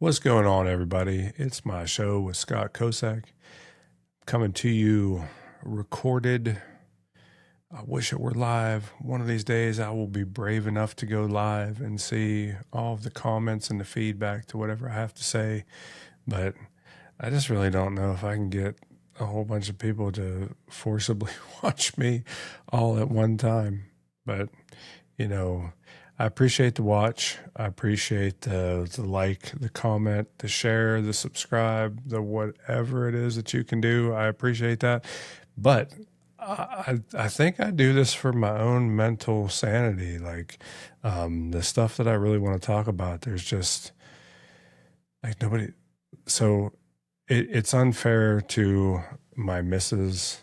What's going on, everybody? It's my show with Scott Kosak coming to you recorded. I wish it were live. One of these days, I will be brave enough to go live and see all of the comments and the feedback to whatever I have to say. But I just really don't know if I can get a whole bunch of people to forcibly watch me all at one time. But, you know, I appreciate the watch. I appreciate the like, the comment, the share, the subscribe, the whatever it is that you can do. I appreciate that. But I think I do this for my own mental sanity. Like the stuff that I really want to talk about, there's just like nobody. So it's unfair to my missus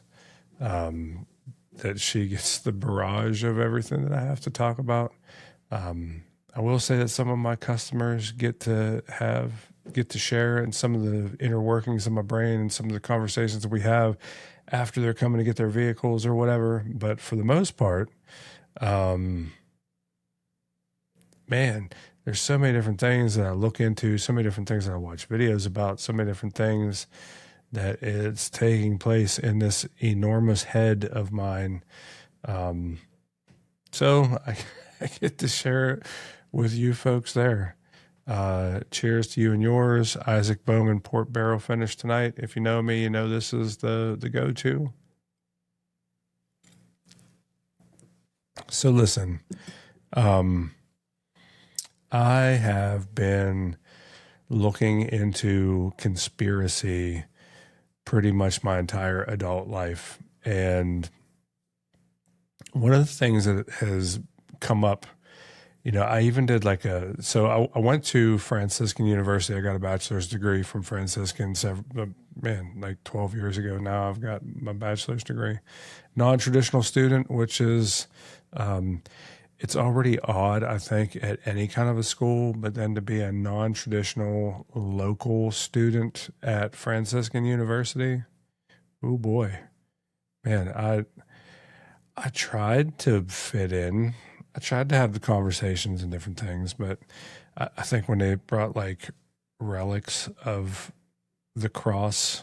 that she gets the barrage of everything that I have to talk about. I will say that some of my customers get to share in some of the inner workings of my brain and some of the conversations that we have after they're coming to get their vehicles or whatever. But for the most part, man, there's so many different things that I look into, so many different things that I watch videos about, so many different things that it's taking place in this enormous head of mine. So I get to share it with you folks there. Cheers to you and yours. Isaac Bowman Port Barrel finish tonight. If you know me, you know this is the go-to. So listen, I have been looking into conspiracy pretty much my entire adult life. And one of the things that has come up, I even did I went to Franciscan University. I got a bachelor's degree from Franciscan, like 12 years ago. Now I've got my bachelor's degree. Non-traditional student, which is, it's already odd, I think, at any kind of a school, but then to be a non-traditional local student at Franciscan University, oh boy, man, I tried to fit in. I tried to have the conversations and different things, but I think when they brought like relics of the cross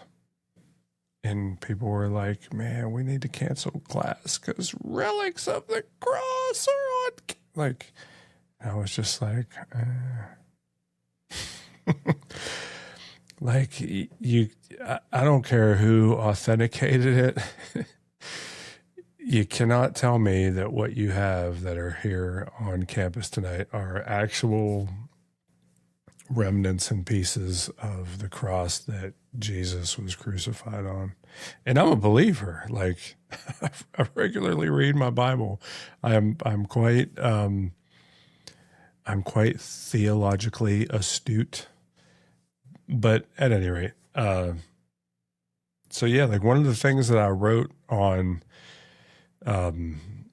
and people were like, man, we need to cancel class because relics of the cross are on. Like, I was just like, like I don't care who authenticated it. You cannot tell me that what you have that are here on campus tonight are actual remnants and pieces of the cross that Jesus was crucified on. And I'm a believer. Like I regularly read my Bible. I'm quite theologically astute. But at any rate, so yeah, like one of the things that I wrote on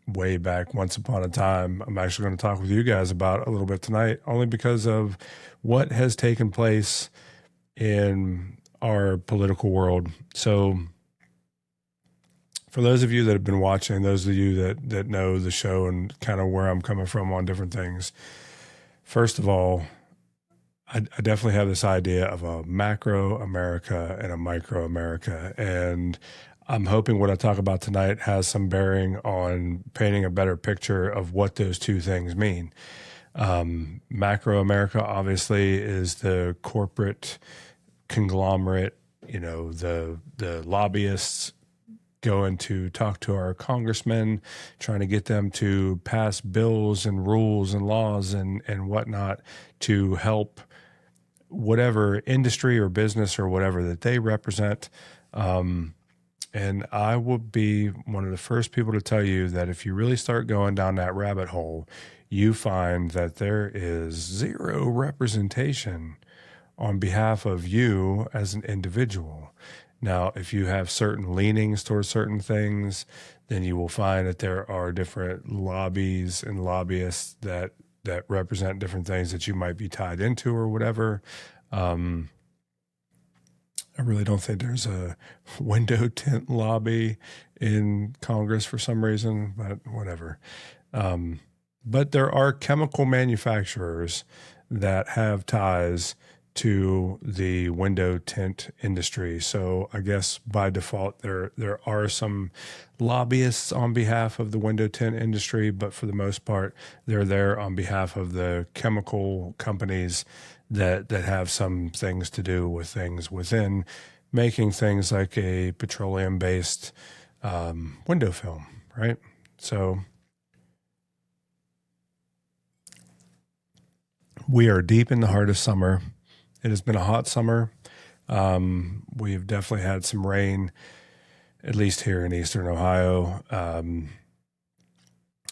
way back once upon a time, I'm actually going to talk with you guys about a little bit tonight, only because of what has taken place in our political world. So for those of you that have been watching, those of you that know the show and kind of where I'm coming from on different things, first of all, I definitely have this idea of a macro America and a micro America. And I'm hoping what I talk about tonight has some bearing on painting a better picture of what those two things mean. Macro America obviously is the corporate conglomerate, the lobbyists going to talk to our congressmen, trying to get them to pass bills and rules and laws and whatnot to help whatever industry or business or whatever that they represent. And I will be one of the first people to tell you that if you really start going down that rabbit hole, you find that there is zero representation on behalf of you as an individual. Now, if you have certain leanings towards certain things, then you will find that there are different lobbies and lobbyists that represent different things that you might be tied into or whatever. I really don't think there's a window tint lobby in Congress for some reason, but whatever. But there are chemical manufacturers that have ties to the window tint industry. So I guess by default, there are some lobbyists on behalf of the window tint industry, but for the most part, they're there on behalf of the chemical companies that have some things to do with things within making things like a petroleum-based window film, right? So we are deep in the heart of summer. It has been a hot summer. We've definitely had some rain, at least here in Eastern Ohio.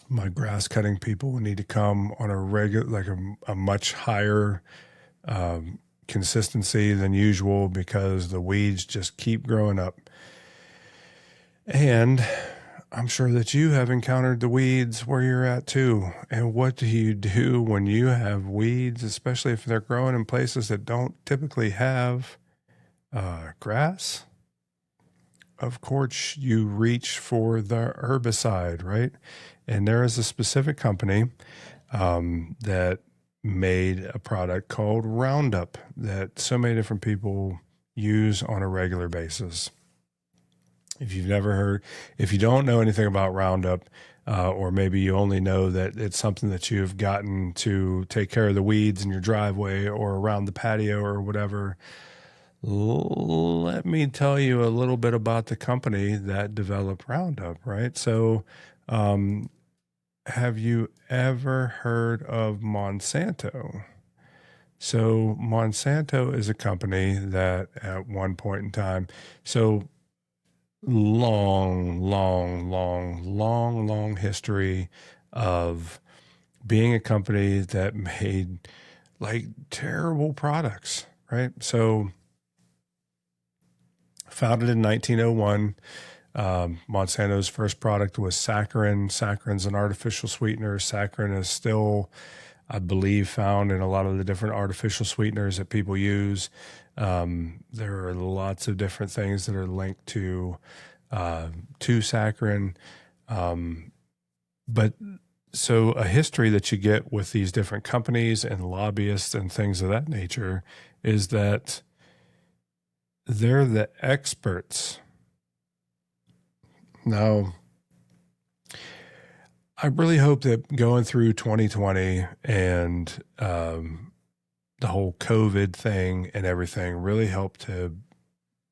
My grass cutting people need to come on a regular, like a much higher consistency than usual because the weeds just keep growing up. And I'm sure that you have encountered the weeds where you're at too. And what do you do when you have weeds, especially if they're growing in places that don't typically have grass? Of course, you reach for the herbicide, right? And there is a specific company that made a product called Roundup that so many different people use on a regular basis. If you've never heard, if you don't know anything about Roundup, or maybe you only know that it's something that you've gotten to take care of the weeds in your driveway or around the patio or whatever, let me tell you a little bit about the company that developed Roundup, right? So, have you ever heard of Monsanto? So Monsanto is a company that at one point in time, so long history of being a company that made like terrible products, right? So founded in 1901, Monsanto's first product was saccharin. Saccharin's an artificial sweetener. Saccharin is still, I believe, found in a lot of the different artificial sweeteners that people use. There are lots of different things that are linked to saccharin. But so a history that you get with these different companies and lobbyists and things of that nature is that they're the experts. Now, I really hope that going through 2020 and the whole COVID thing and everything really helped to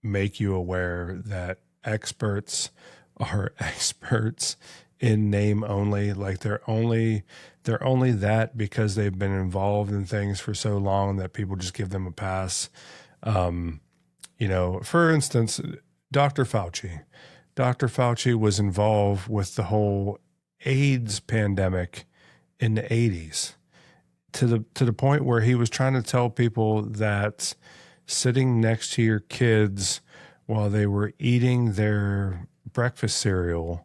make you aware that experts are experts in name only. Like they're only that because they've been involved in things for so long that people just give them a pass. For instance, Dr. Fauci. Dr. Fauci was involved with the whole AIDS pandemic in the 80s to the point where he was trying to tell people that sitting next to your kids while they were eating their breakfast cereal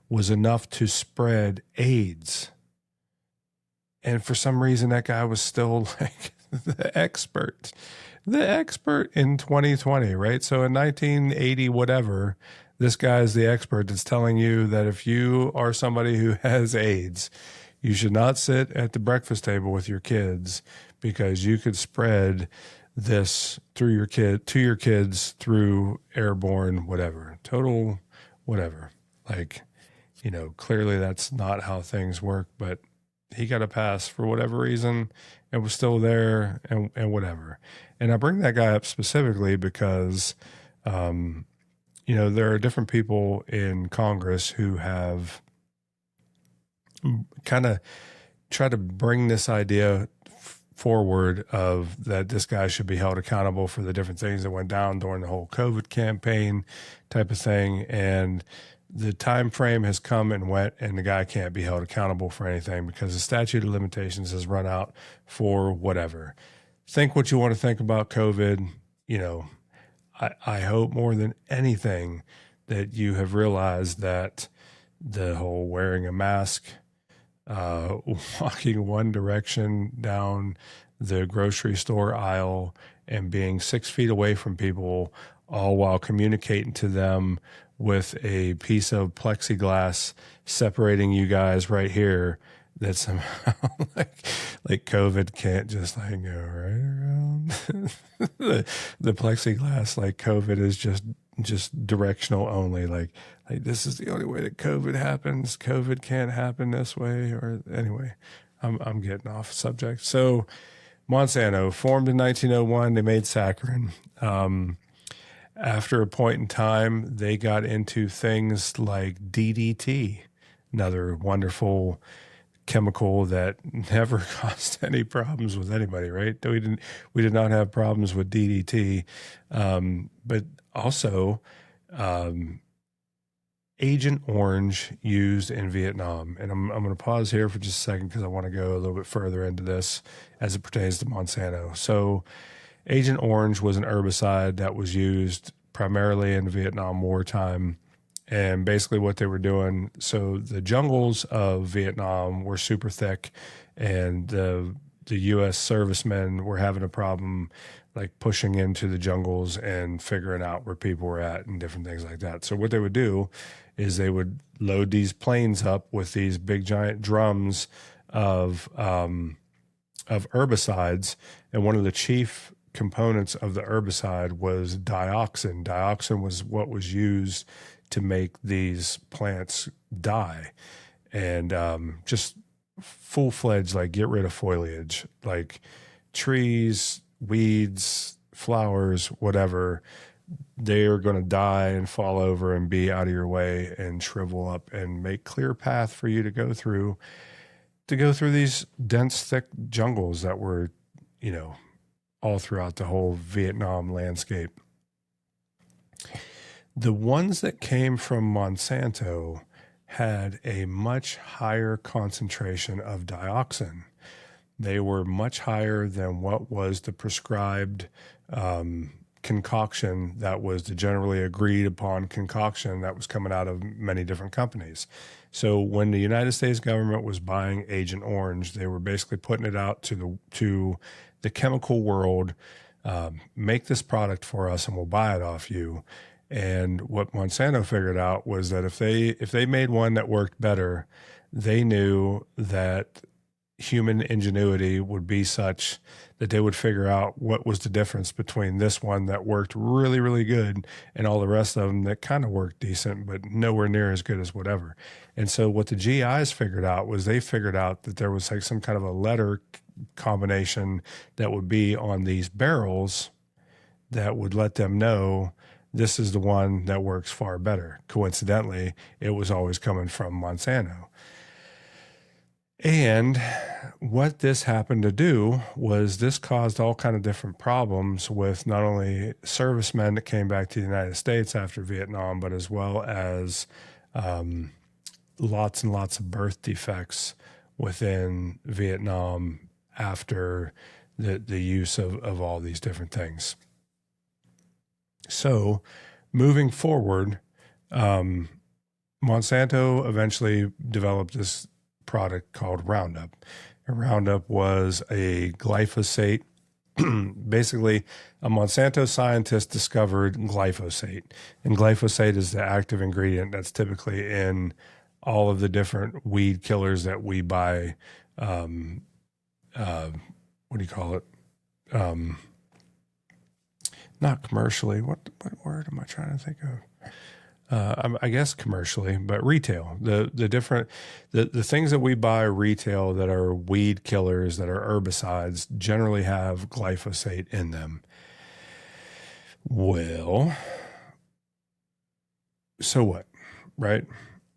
was enough to spread AIDS. And for some reason, that guy was still like the expert in 2020, right? So in 1980, whatever, this guy is the expert that's telling you that if you are somebody who has AIDS, you should not sit at the breakfast table with your kids because you could spread this through to your kids through airborne, whatever, total, whatever. Like, clearly that's not how things work, but he got a pass for whatever reason and was still there and whatever. And I bring that guy up specifically because, there are different people in Congress who have kind of tried to bring this idea forward of that this guy should be held accountable for the different things that went down during the whole COVID campaign type of thing. And the time frame has come and went, and the guy can't be held accountable for anything because the statute of limitations has run out for whatever. Think what you want to think about COVID. I hope more than anything that you have realized that the whole wearing a mask, walking one direction down the grocery store aisle and being 6 feet away from people, all while communicating to them with a piece of plexiglass separating you guys right here, that somehow like COVID can't just like go right around. the plexiglass, like COVID is just directional only. Like this is the only way that COVID happens. COVID can't happen this way. Or anyway, I'm getting off subject. So Monsanto formed in 1901. They made saccharin. After a point in time, they got into things like DDT, another wonderful chemical that never caused any problems with anybody, right? We did not have problems with DDT, but also Agent Orange used in Vietnam. And I'm going to pause here for just a second because I want to go a little bit further into this as it pertains to Monsanto. So Agent Orange was an herbicide that was used primarily in Vietnam wartime. And basically what they were doing, so the jungles of Vietnam were super thick, and the U.S. servicemen were having a problem like pushing into the jungles and figuring out where people were at and different things like that. So what they would do is they would load these planes up with these big giant drums of herbicides, and one of the chief components of the herbicide was dioxin. Dioxin was what was used to make these plants die, and just full-fledged, like, get rid of foliage, like trees, weeds, flowers, whatever. They are going to die and fall over and be out of your way and shrivel up and make clear path for you to go through these dense, thick jungles that were, all throughout the whole Vietnam landscape. The ones that came from Monsanto had a much higher concentration of dioxin. They were much higher than what was the prescribed concoction that was the generally agreed upon concoction that was coming out of many different companies. So when the United States government was buying Agent Orange, they were basically putting it out to the chemical world, make this product for us and we'll buy it off you. And what Monsanto figured out was that if they made one that worked better, they knew that human ingenuity would be such that they would figure out what was the difference between this one that worked really, really good and all the rest of them that kind of worked decent, but nowhere near as good as whatever. And so what the GIs figured out was they figured out that there was like some kind of a letter combination that would be on these barrels that would let them know this is the one that works far better. Coincidentally, it was always coming from Monsanto. And what this happened to do was this caused all kind of different problems with not only servicemen that came back to the United States after Vietnam, but as well as lots and lots of birth defects within Vietnam after the use of all these different things. So moving forward, Monsanto eventually developed this product called Roundup. And Roundup was a glyphosate. Basically, a Monsanto scientist discovered glyphosate. And glyphosate is the active ingredient that's typically in all of the different weed killers that we buy. What do you call it? Not commercially. What word am I trying to think of? I guess commercially, but retail. The things that we buy retail that are weed killers, that are herbicides, generally have glyphosate in them. Well, so what, right?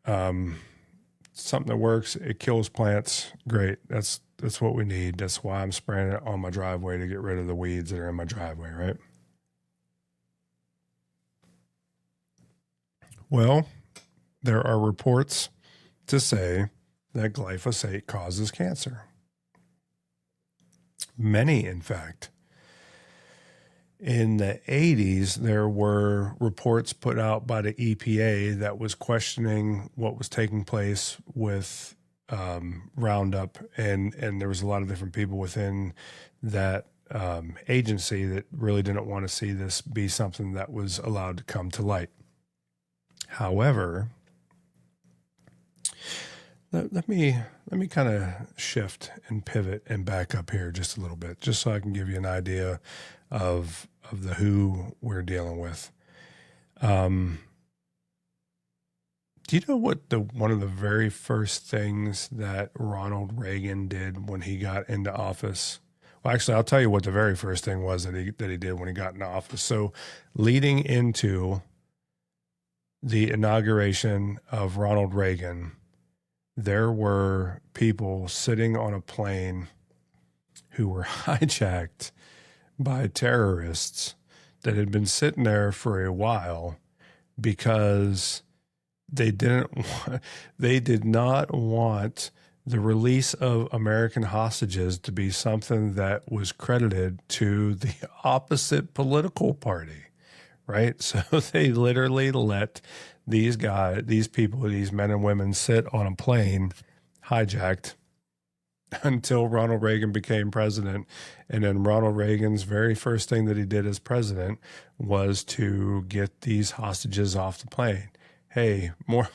Something that works, it kills plants. Great. That's what we need. That's why I'm spraying it on my driveway to get rid of the weeds that are in my driveway, right? Well, there are reports to say that glyphosate causes cancer. Many, in fact. In the 80s, there were reports put out by the EPA that was questioning what was taking place with Roundup, and there was a lot of different people within that agency that really didn't want to see this be something that was allowed to come to light. However, let me let me kind of shift and pivot and back up here just a little bit, just so I can give you an idea of the who we're dealing with. Do you know what one of the very first things that Ronald Reagan did when he got into office? Well, actually, I'll tell you what the very first thing was that he did when he got into office. So, leading into the inauguration of Ronald Reagan, there were people sitting on a plane who were hijacked by terrorists that had been sitting there for a while because they did not want the release of American hostages to be something that was credited to the opposite political party, right? So they literally let these people, these men and women sit on a plane hijacked until Ronald Reagan became president. And then Ronald Reagan's very first thing that he did as president was to get these hostages off the plane. Hey, more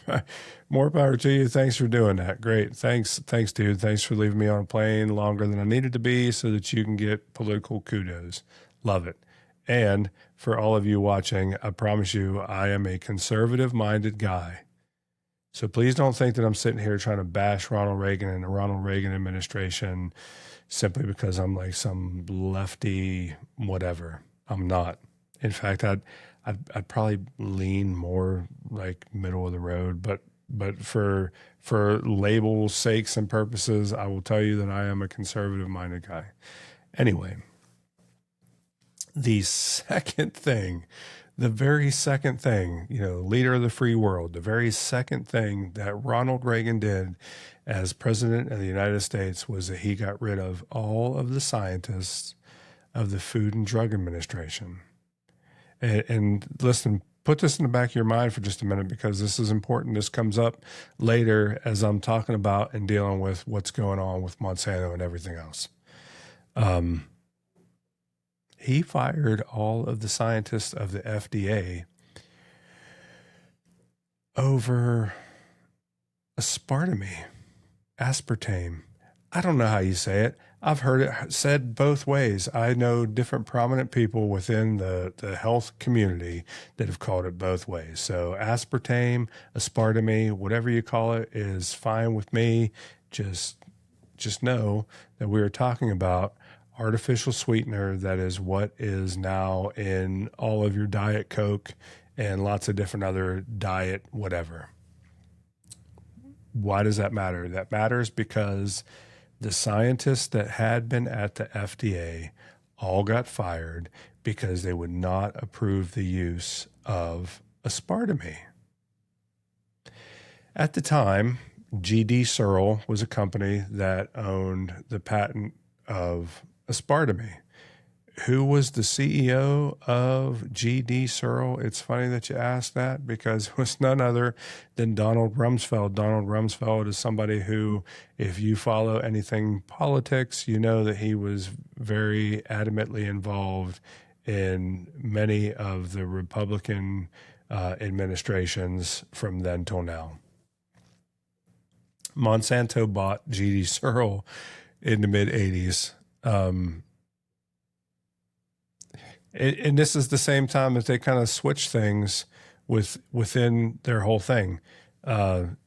power to you. Thanks for doing that. Great. Thanks, dude. Thanks for leaving me on a plane longer than I needed to be so that you can get political kudos. Love it. And for all of you watching, I promise you, I am a conservative-minded guy. So please don't think that I'm sitting here trying to bash Ronald Reagan and the Ronald Reagan administration simply because I'm like some lefty whatever. I'm not. In fact, I'd probably lean more like middle of the road, but for labels, sakes, and purposes, I will tell you that I am a conservative-minded guy. Anyway, the very second thing, leader of the free world, the very second thing that Ronald Reagan did as president of the United States was that he got rid of all of the scientists of the Food and Drug Administration. And listen, put this in the back of your mind for just a minute because this is important. This comes up later as I'm talking about and dealing with what's going on with Monsanto and everything else. He fired all of the scientists of the FDA over aspartame. I don't know how you say it. I've heard it said both ways. I know different prominent people within the health community that have called it both ways. So aspartame, whatever you call it is fine with me. Just know that we are talking about artificial sweetener that is what is now in all of your Diet Coke and lots of different other diet whatever. Why does that matter? That matters because the scientists that had been at the FDA all got fired because they would not approve the use of aspartame. At the time, G.D. Searle was a company that owned the patent of aspartame. Who was the CEO of G.D. Searle? It's funny that you asked that because it was none other than Donald Rumsfeld. Donald Rumsfeld is somebody who, if you follow anything politics, you know that he was very adamantly involved in many of the Republican administrations from then till now. Monsanto bought G.D. Searle in the mid-'80s. And this is the same time that they kind of switch things within their whole thing. The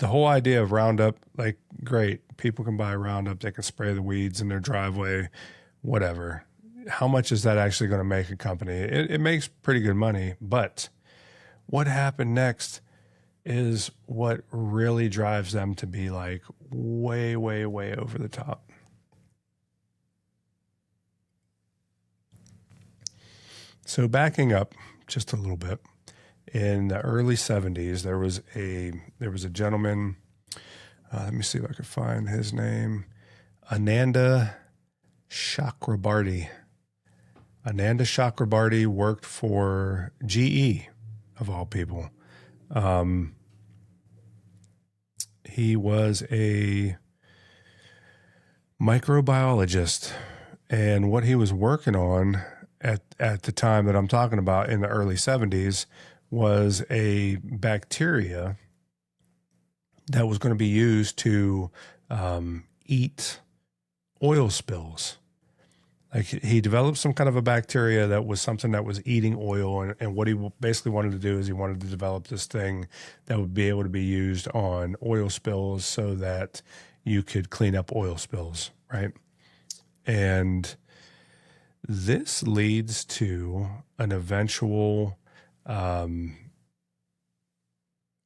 whole idea of Roundup, like, great, people can buy Roundup, they can spray the weeds in their driveway, whatever. How much is that actually going to make a company? It makes pretty good money, but what happened next is what really drives them to be like way, way, way over the top. So backing up just a little bit, in the early 70s, there was a gentleman. Let me see if I can find his name. Ananda Chakrabarty. Ananda Chakrabarty worked for GE, of all people. He was a microbiologist, and what he was working on at the time that I'm talking about in the early 70s was a bacteria that was going to be used to eat oil spills. Like he developed some kind of a bacteria that was something that was eating oil. And what he basically wanted to do is he wanted to develop this thing that would be able to be used on oil spills so that you could clean up oil spills, right? And this leads to an eventual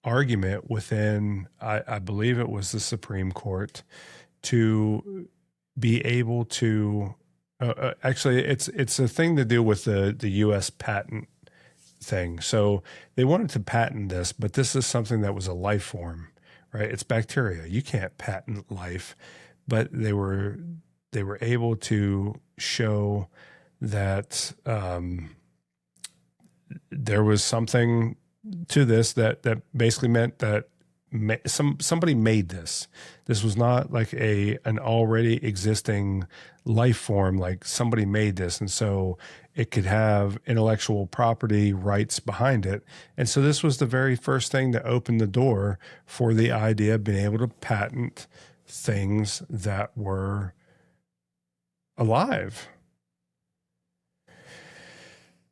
argument within, I believe it was the Supreme Court, to be able to actually it's a thing to do with the U.S. patent thing. So they wanted to patent this, but this is something that was a life form, right? It's bacteria. You can't patent life, but they were able to show that there was something to this that basically meant that somebody made this. This was not like an already existing life form. Like somebody made this, and so it could have intellectual property rights behind it. And so this was the very first thing to open the door for the idea of being able to patent things that were alive.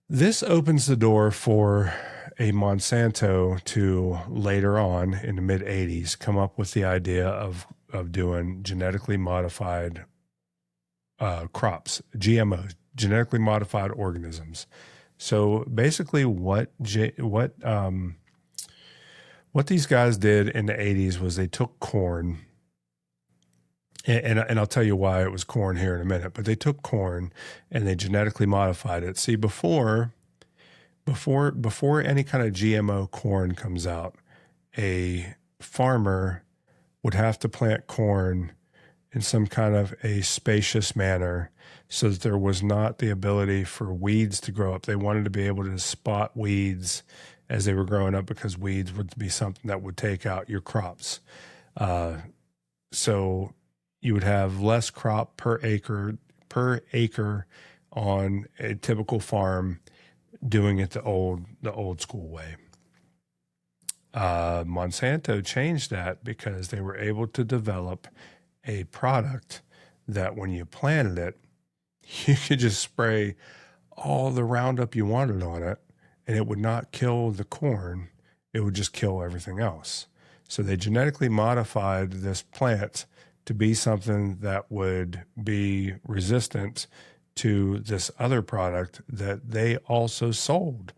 This opens the door for a Monsanto to later on in the mid 80s come up with the idea of doing genetically modified crops, GMOs, genetically modified organisms. So basically what these guys did in the 80s was they took corn, and I'll tell you why it was corn here in a minute, but they took corn and they genetically modified it. See, before any kind of GMO corn comes out, a farmer would have to plant corn in some kind of a spacious manner so that there was not the ability for weeds to grow up. They wanted to be able to spot weeds as they were growing up because weeds would be something that would take out your crops. So you would have less crop per acre on a typical farm, doing it the old school way. Monsanto changed that because they were able to develop a product that when you planted it, you could just spray all the Roundup you wanted on it, and it would not kill the corn. It would just kill everything else. So they genetically modified this plant to be something that would be resistant to this other product that they also sold.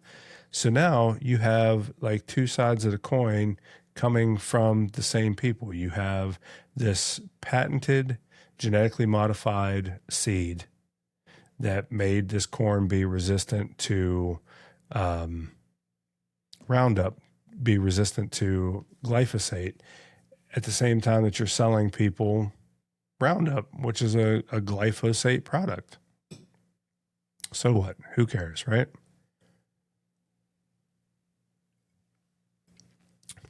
So now you have like two sides of the coin coming from the same people. You have this patented genetically modified seed that made this corn be resistant to Roundup, be resistant to glyphosate, at the same time that you're selling people Roundup, which is a glyphosate product. So what? Who cares, right?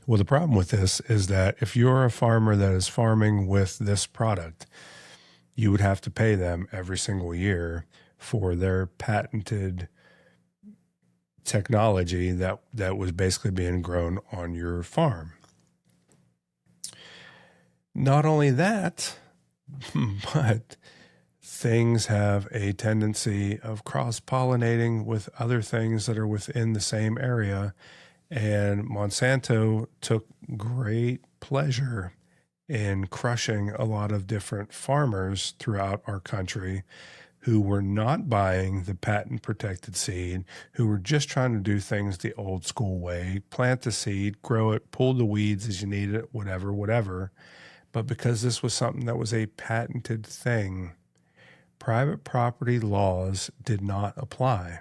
Well, the problem with this is that if you're a farmer that is farming with this product, you would have to pay them every single year for their patented technology that was basically being grown on your farm. Not only that, but things have a tendency of cross-pollinating with other things that are within the same area. And Monsanto took great pleasure in crushing a lot of different farmers throughout our country who were not buying the patent protected seed, who were just trying to do things the old school way, plant the seed, grow it, pull the weeds as you need it, whatever. But because this was something that was a patented thing, private property laws did not apply.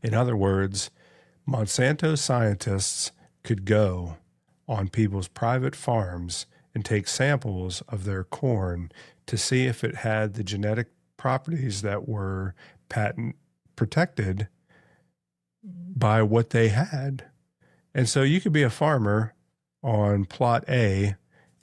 In other words, Monsanto scientists could go on people's private farms and take samples of their corn to see if it had the genetic properties that were patent protected by what they had. And so you could be a farmer on plot A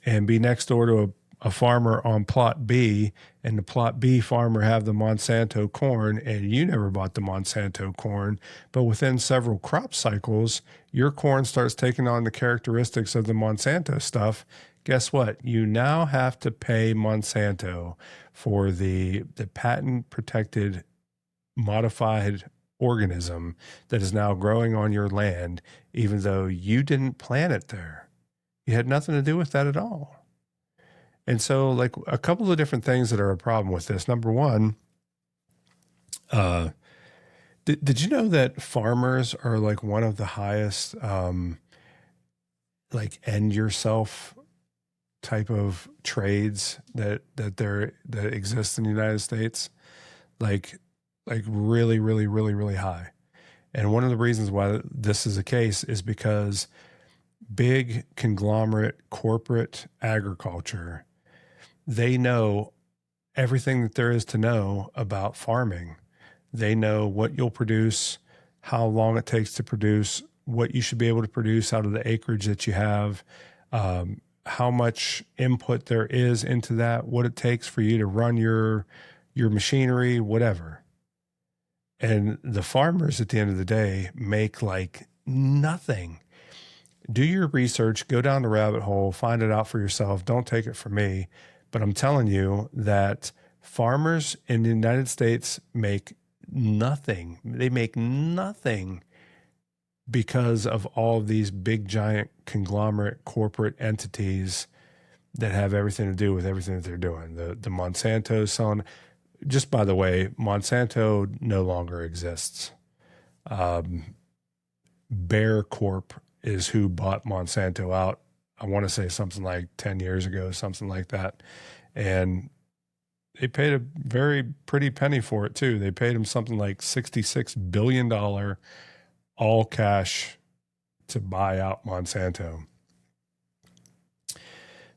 and be next door to a farmer on plot B and the plot B farmer have the Monsanto corn, and you never bought the Monsanto corn, but within several crop cycles, your corn starts taking on the characteristics of the Monsanto stuff. Guess what? You now have to pay Monsanto for the patent protected modified organism that is now growing on your land, even though you didn't plant it there. You had nothing to do with that at all. And so, like, a couple of different things that are a problem with this. Number one, did you know that farmers are like one of the highest, like, end yourself type of trades that exist in the United States? Like really, really, really, really high. And one of the reasons why this is the case is because big conglomerate corporate agriculture, they know everything that there is to know about farming. They know what you'll produce, how long it takes to produce, what you should be able to produce out of the acreage that you have, how much input there is into that, what it takes for you to run your machinery, whatever. And the farmers at the end of the day make like nothing. Do your research, go down the rabbit hole, find it out for yourself. Don't take it from me. But I'm telling you that farmers in the United States make nothing. They make nothing because of all of these big, giant conglomerate corporate entities that have everything to do with everything that they're doing. The Monsanto selling. Just by the way, Monsanto no longer exists. Bayer Corp is who bought Monsanto out. I want to say something like 10 years ago, something like that. And they paid a very pretty penny for it too. They paid him something like $66 billion all cash to buy out Monsanto.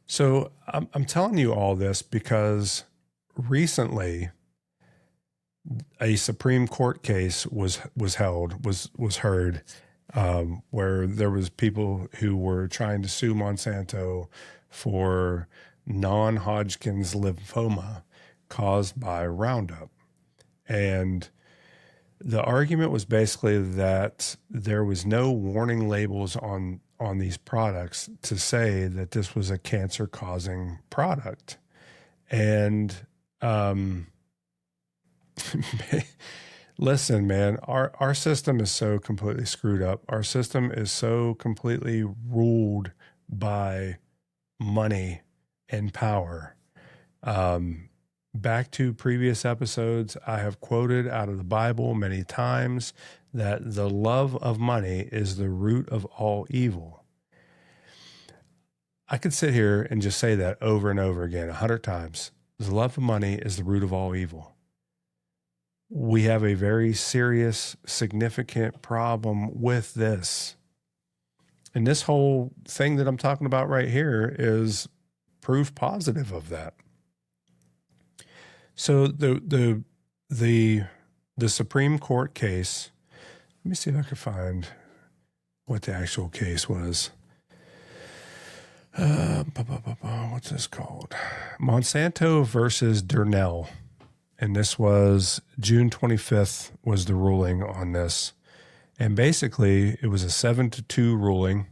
So I'm telling you all this because recently a Supreme Court case was heard, where there was people who were trying to sue Monsanto for non-Hodgkin's lymphoma caused by Roundup. And the argument was basically that there was no warning labels on these products to say that this was a cancer-causing product. And listen, man, our system is so completely screwed up. Our system is so completely ruled by money and power. Back to previous episodes, I have quoted out of the Bible many times that the love of money is the root of all evil. I could sit here and just say that over and over again 100 times. The love of money is the root of all evil. We have a very serious, significant problem with this. And this whole thing that I'm talking about right here is proof positive of that. So the Supreme Court case, let me see if I can find what the actual case was. What's this called? Monsanto versus Durnell. And this was June 25th was the ruling on this. And basically it was a 7-2 ruling.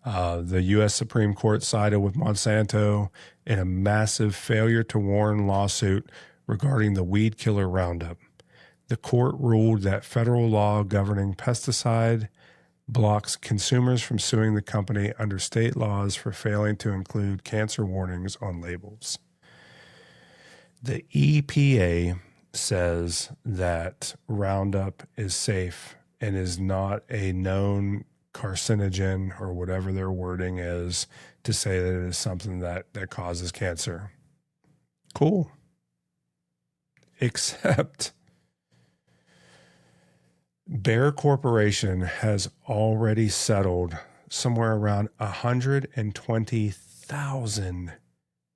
The U.S. Supreme Court sided with Monsanto in a massive failure to warn lawsuit regarding the weed killer Roundup. The court ruled that federal law governing pesticide blocks consumers from suing the company under state laws for failing to include cancer warnings on labels. The EPA says that Roundup is safe and is not a known carcinogen or whatever their wording is to say that it is something that causes cancer. Cool. Except Bayer Corporation has already settled somewhere around 120,000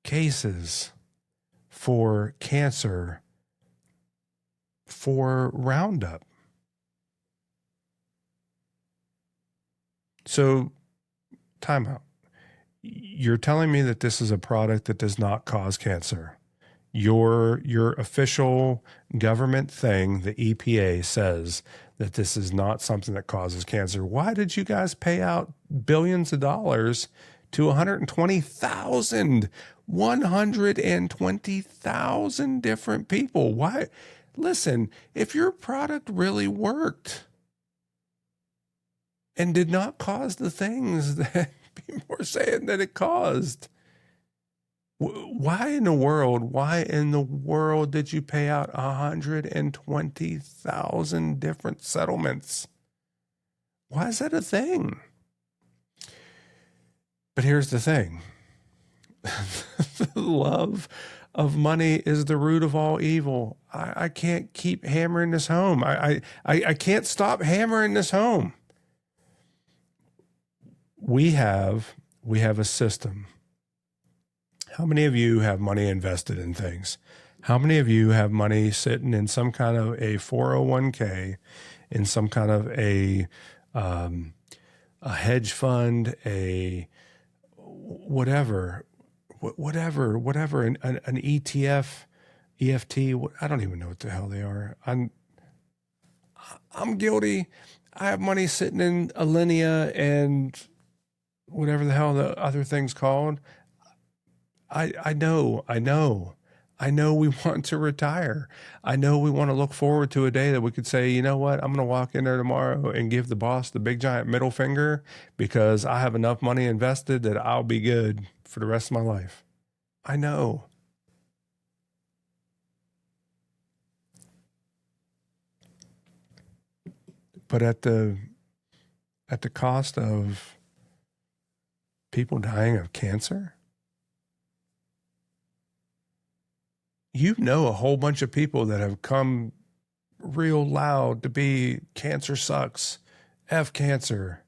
cases for cancer for Roundup. So, time out. You're telling me that this is a product that does not cause cancer. Your official government thing, the EPA, says that this is not something that causes cancer. Why did you guys pay out billions of dollars to 120,000 different people? Why? Listen, if your product really worked and did not cause the things that people are saying that it caused, why in the world did you pay out 120,000 different settlements? Why is that a thing? But here's the thing. The love of money is the root of all evil. I can't keep hammering this home. I can't stop hammering this home. We have a system. How many of you have money invested in things? How many of you have money sitting in some kind of a 401k, in some kind of a hedge fund, a whatever, an ETF, EFT? I don't even know what the hell they are. I'm guilty. I have money sitting in Alinea and whatever the hell the other thing's called. I know we want to retire. I know we want to look forward to a day that we could say, you know what, I'm going to walk in there tomorrow and give the boss the big giant middle finger because I have enough money invested that I'll be good for the rest of my life. I know. But at the cost of people dying of cancer, you know a whole bunch of people that have come real loud to be cancer sucks, F cancer.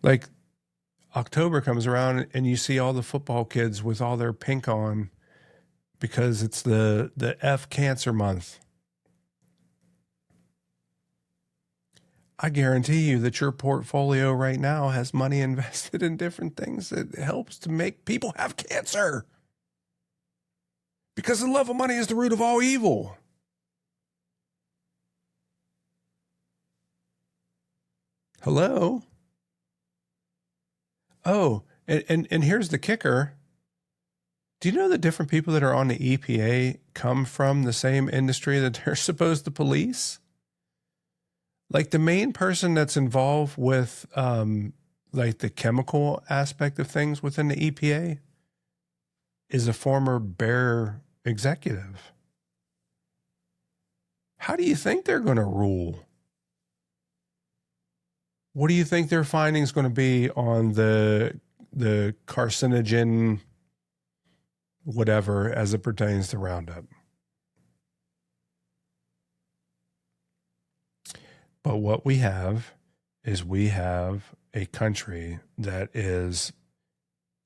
Like October comes around and you see all the football kids with all their pink on because it's the F cancer month. I guarantee you that your portfolio right now has money invested in different things that helps to make people have cancer. Because the love of money is the root of all evil. Hello? Oh, and here's the kicker. Do you know that different people that are on the EPA come from the same industry that they're supposed to police? Like the main person that's involved with like the chemical aspect of things within the EPA is a former Bayer executive. How do you think they're going to rule? What do you think their findings going to be on the carcinogen whatever as it pertains to Roundup? But what we have is we have a country that is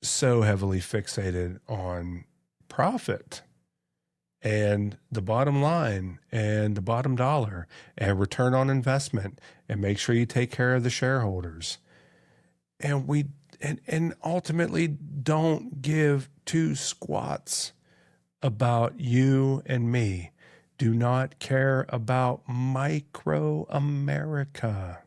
so heavily fixated on profit and the bottom line and the bottom dollar and return on investment and make sure you take care of the shareholders. And we and ultimately don't give two squats about you and me. Do not care about micro America.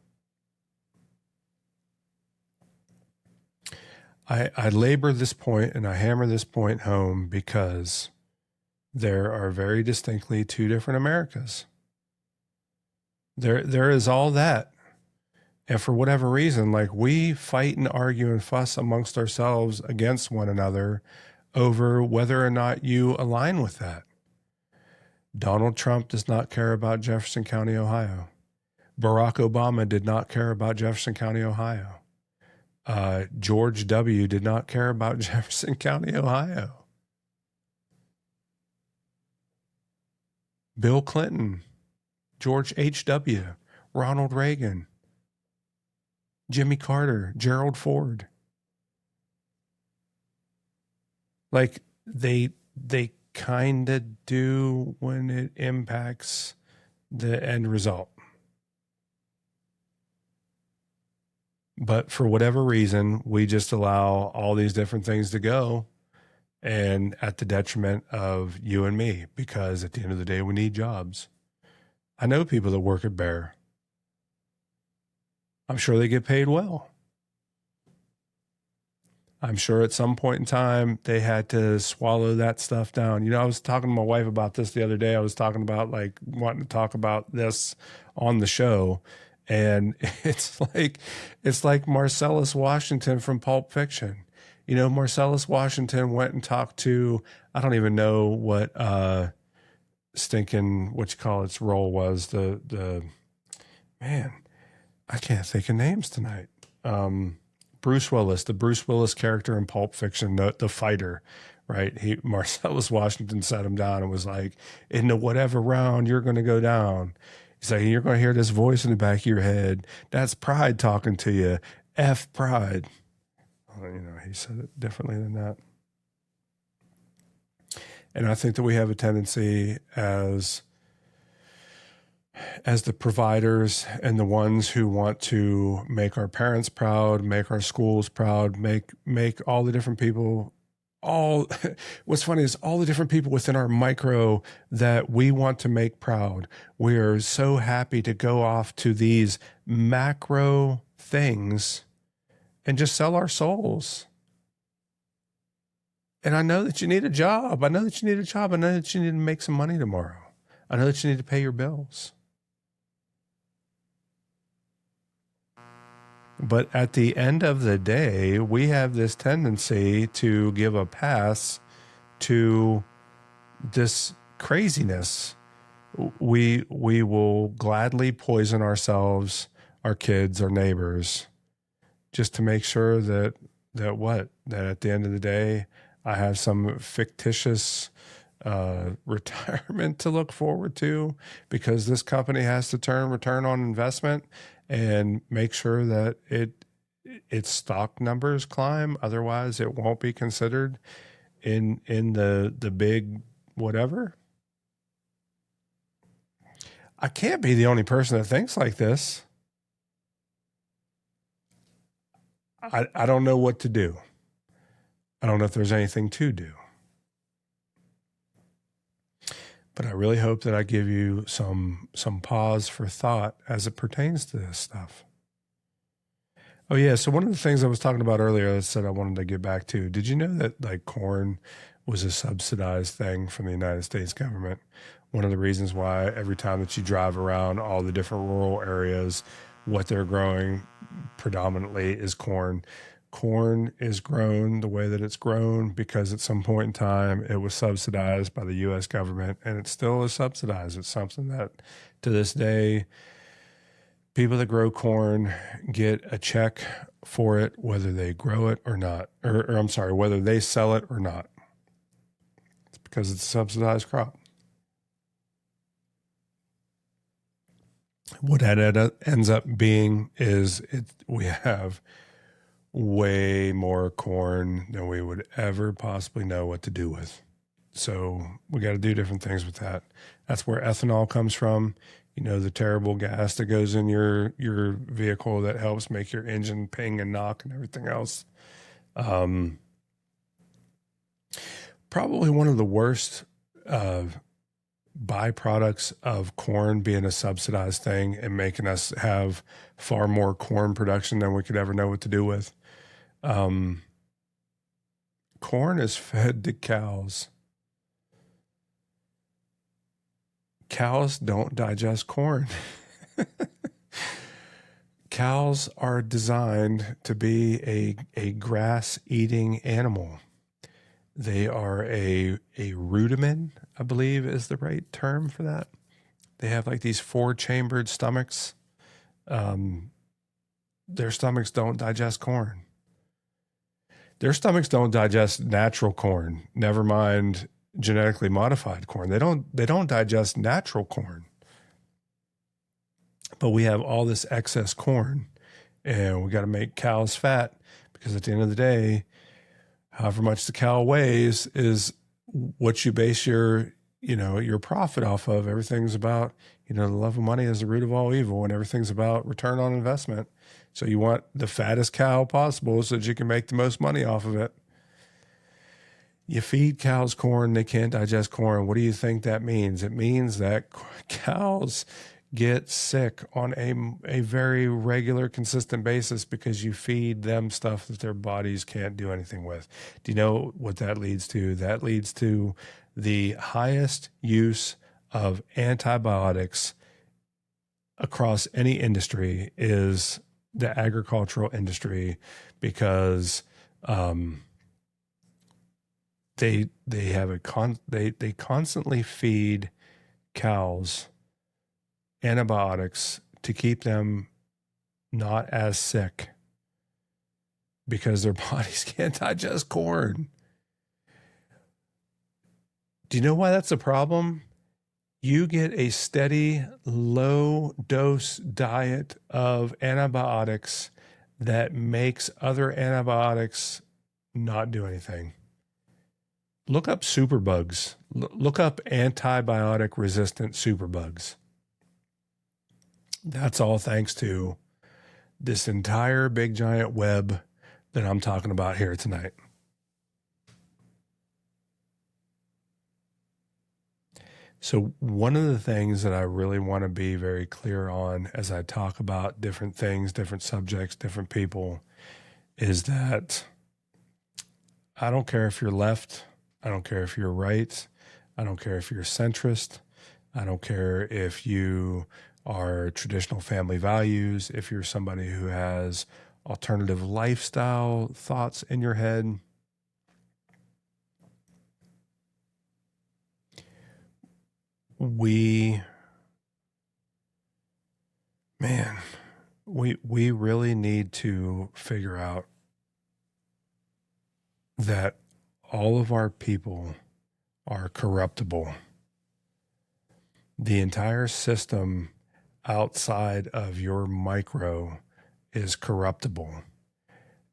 I labor this point and I hammer this point home because there are very distinctly two different Americas. There is all that. And for whatever reason, like we fight and argue and fuss amongst ourselves against one another over whether or not you align with that. Donald Trump does not care about Jefferson County, Ohio. Barack Obama did not care about Jefferson County, Ohio. George W. did not care about Jefferson County, Ohio. Bill Clinton, George H.W., Ronald Reagan, Jimmy Carter, Gerald Ford. Like they kind of do when it impacts the end result. But for whatever reason, we just allow all these different things to go, and at the detriment of you and me, because at the end of the day, we need jobs. I know people that work at Bear. I'm sure they get paid well. I'm sure at some point in time they had to swallow that stuff down. I was talking to my wife about this the other day. I was talking about like wanting to talk about this on the show. And it's like Marcellus Washington from Pulp Fiction. Marcellus Washington went and talked to, I don't even know what stinking what you call its role was. The man, I can't think of names tonight. Bruce Willis, the Bruce Willis character in Pulp Fiction, the fighter, right? Marcellus Washington sat him down and was like, in the whatever round you're going to go down. He's like, you're going to hear this voice in the back of your head. That's pride talking to you. F pride. Well, he said it differently than that. And I think that we have a tendency as the providers and the ones who want to make our parents proud, make our schools proud, make all the different people, what's funny is all the different people within our micro that we want to make proud. We are so happy to go off to these macro things and just sell our souls. And I know that you need a job. I know that you need to make some money tomorrow. I know that you need to pay your bills. But at the end of the day, we have this tendency to give a pass to this craziness. We will gladly poison ourselves, our kids, our neighbors, just to make sure that at the end of the day, I have some fictitious retirement to look forward to, because this company has to return on investment and make sure that its stock numbers climb. Otherwise, it won't be considered in the big whatever. I can't be the only person that thinks like this. I don't know what to do. I don't know if there's anything to do. But I really hope that I give you some pause for thought as it pertains to this stuff. Oh yeah, so one of the things I was talking about earlier that said I wanted to get back to, did you know that like corn was a subsidized thing from the United States government? One of the reasons why every time that you drive around all the different rural areas, what they're growing predominantly is corn. Corn is grown the way that it's grown because at some point in time it was subsidized by the U.S. government, and it still is subsidized. It's something that to this day, people that grow corn get a check for it, whether they grow it or not, or I'm sorry, whether they sell it or not. It's because it's a subsidized crop. What that ends up being is we have way more corn than we would ever possibly know what to do with. So we got to do different things with that. That's where ethanol comes from. The terrible gas that goes in your vehicle that helps make your engine ping and knock and everything else. Probably one of the worst byproducts of corn being a subsidized thing and making us have far more corn production than we could ever know what to do with. Corn is fed to cows. Cows don't digest corn. Cows are designed to be a grass-eating animal. They are a rumen, I believe is the right term for that. They have like these 4-chambered stomachs. Their stomachs don't digest corn. Their stomachs don't digest natural corn, never mind genetically modified corn. They don't digest natural corn. But we have all this excess corn, and we got to make cows fat, because at the end of the day, however much the cow weighs is what you base your your profit off of. Everything's about, the love of money is the root of all evil, and everything's about return on investment. So you want the fattest cow possible so that you can make the most money off of it. You feed cows corn, they can't digest corn. What do you think that means? It means that cows get sick on a very regular, consistent basis because you feed them stuff that their bodies can't do anything with. Do you know what that leads to? That leads to the highest use of antibiotics across any industry is the agricultural industry, because they constantly feed cows antibiotics to keep them not as sick because their bodies can't digest corn. Do you know why that's a problem? You get a steady, low dose diet of antibiotics that makes other antibiotics not do anything. Look up superbugs. Look up antibiotic resistant superbugs. That's all thanks to this entire big giant web that I'm talking about here tonight. So one of the things that I really want to be very clear on as I talk about different things, different subjects, different people, is that I don't care if you're left, I don't care if you're right, I don't care if you're centrist, I don't care if you are traditional family values, if you're somebody who has alternative lifestyle thoughts in your head. We really need to figure out that all of our people are corruptible. The entire system outside of your micro is corruptible.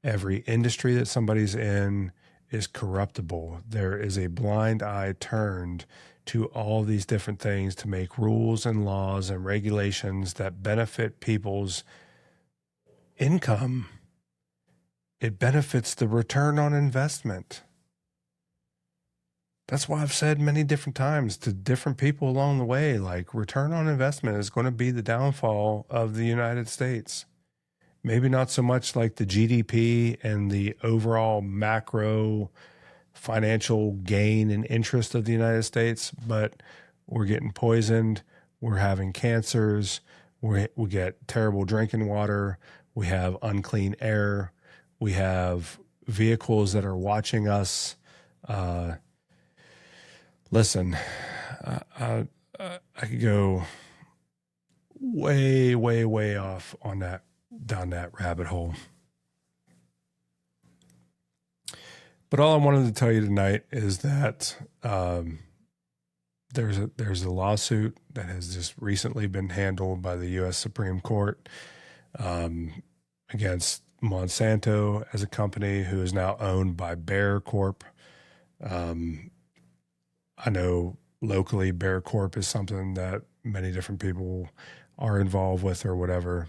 Every industry that somebody's in is corruptible. There is a blind eye turned to all these different things to make rules and laws and regulations that benefit people's income. It benefits the return on investment. That's why I've said many different times to different people along the way, like, return on investment is going to be the downfall of the United States. Maybe not so much like the GDP and the overall macro financial gain and interest of the United States, but we're getting poisoned. We're having cancers. We get terrible drinking water. We have unclean air. We have vehicles that are watching us. Listen, I could go way, way, way off on that, down that rabbit hole. But all I wanted to tell you tonight is that there's a lawsuit that has just recently been handled by the U.S. Supreme Court against Monsanto as a company who is now owned by Bayer Corp. I know locally Bayer Corp is something that many different people are involved with or whatever.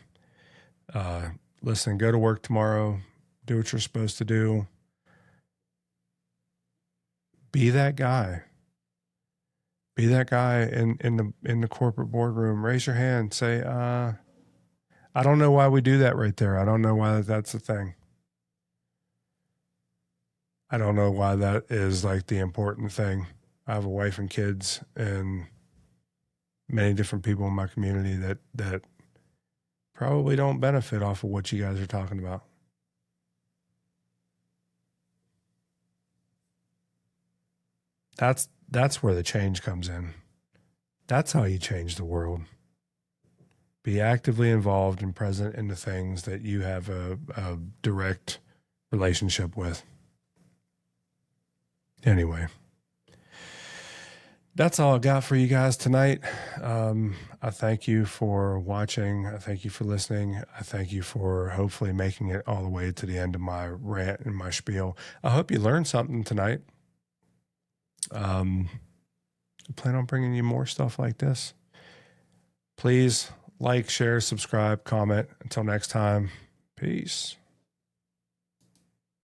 Listen, go to work tomorrow, do what you're supposed to do. Be that guy. Be that guy in the corporate boardroom. Raise your hand. Say, I don't know why we do that right there. I don't know why that's a thing. I don't know why that is like the important thing. I have a wife and kids and many different people in my community that probably don't benefit off of what you guys are talking about. That's where the change comes in. That's how you change the world. Be actively involved and present in the things that you have a direct relationship with. Anyway, that's all I got for you guys tonight. I thank you for watching. I thank you for listening. I thank you for hopefully making it all the way to the end of my rant and my spiel. I hope you learned something tonight. I plan on bringing you more stuff like this. Please like, share, subscribe, comment. Until next time, peace.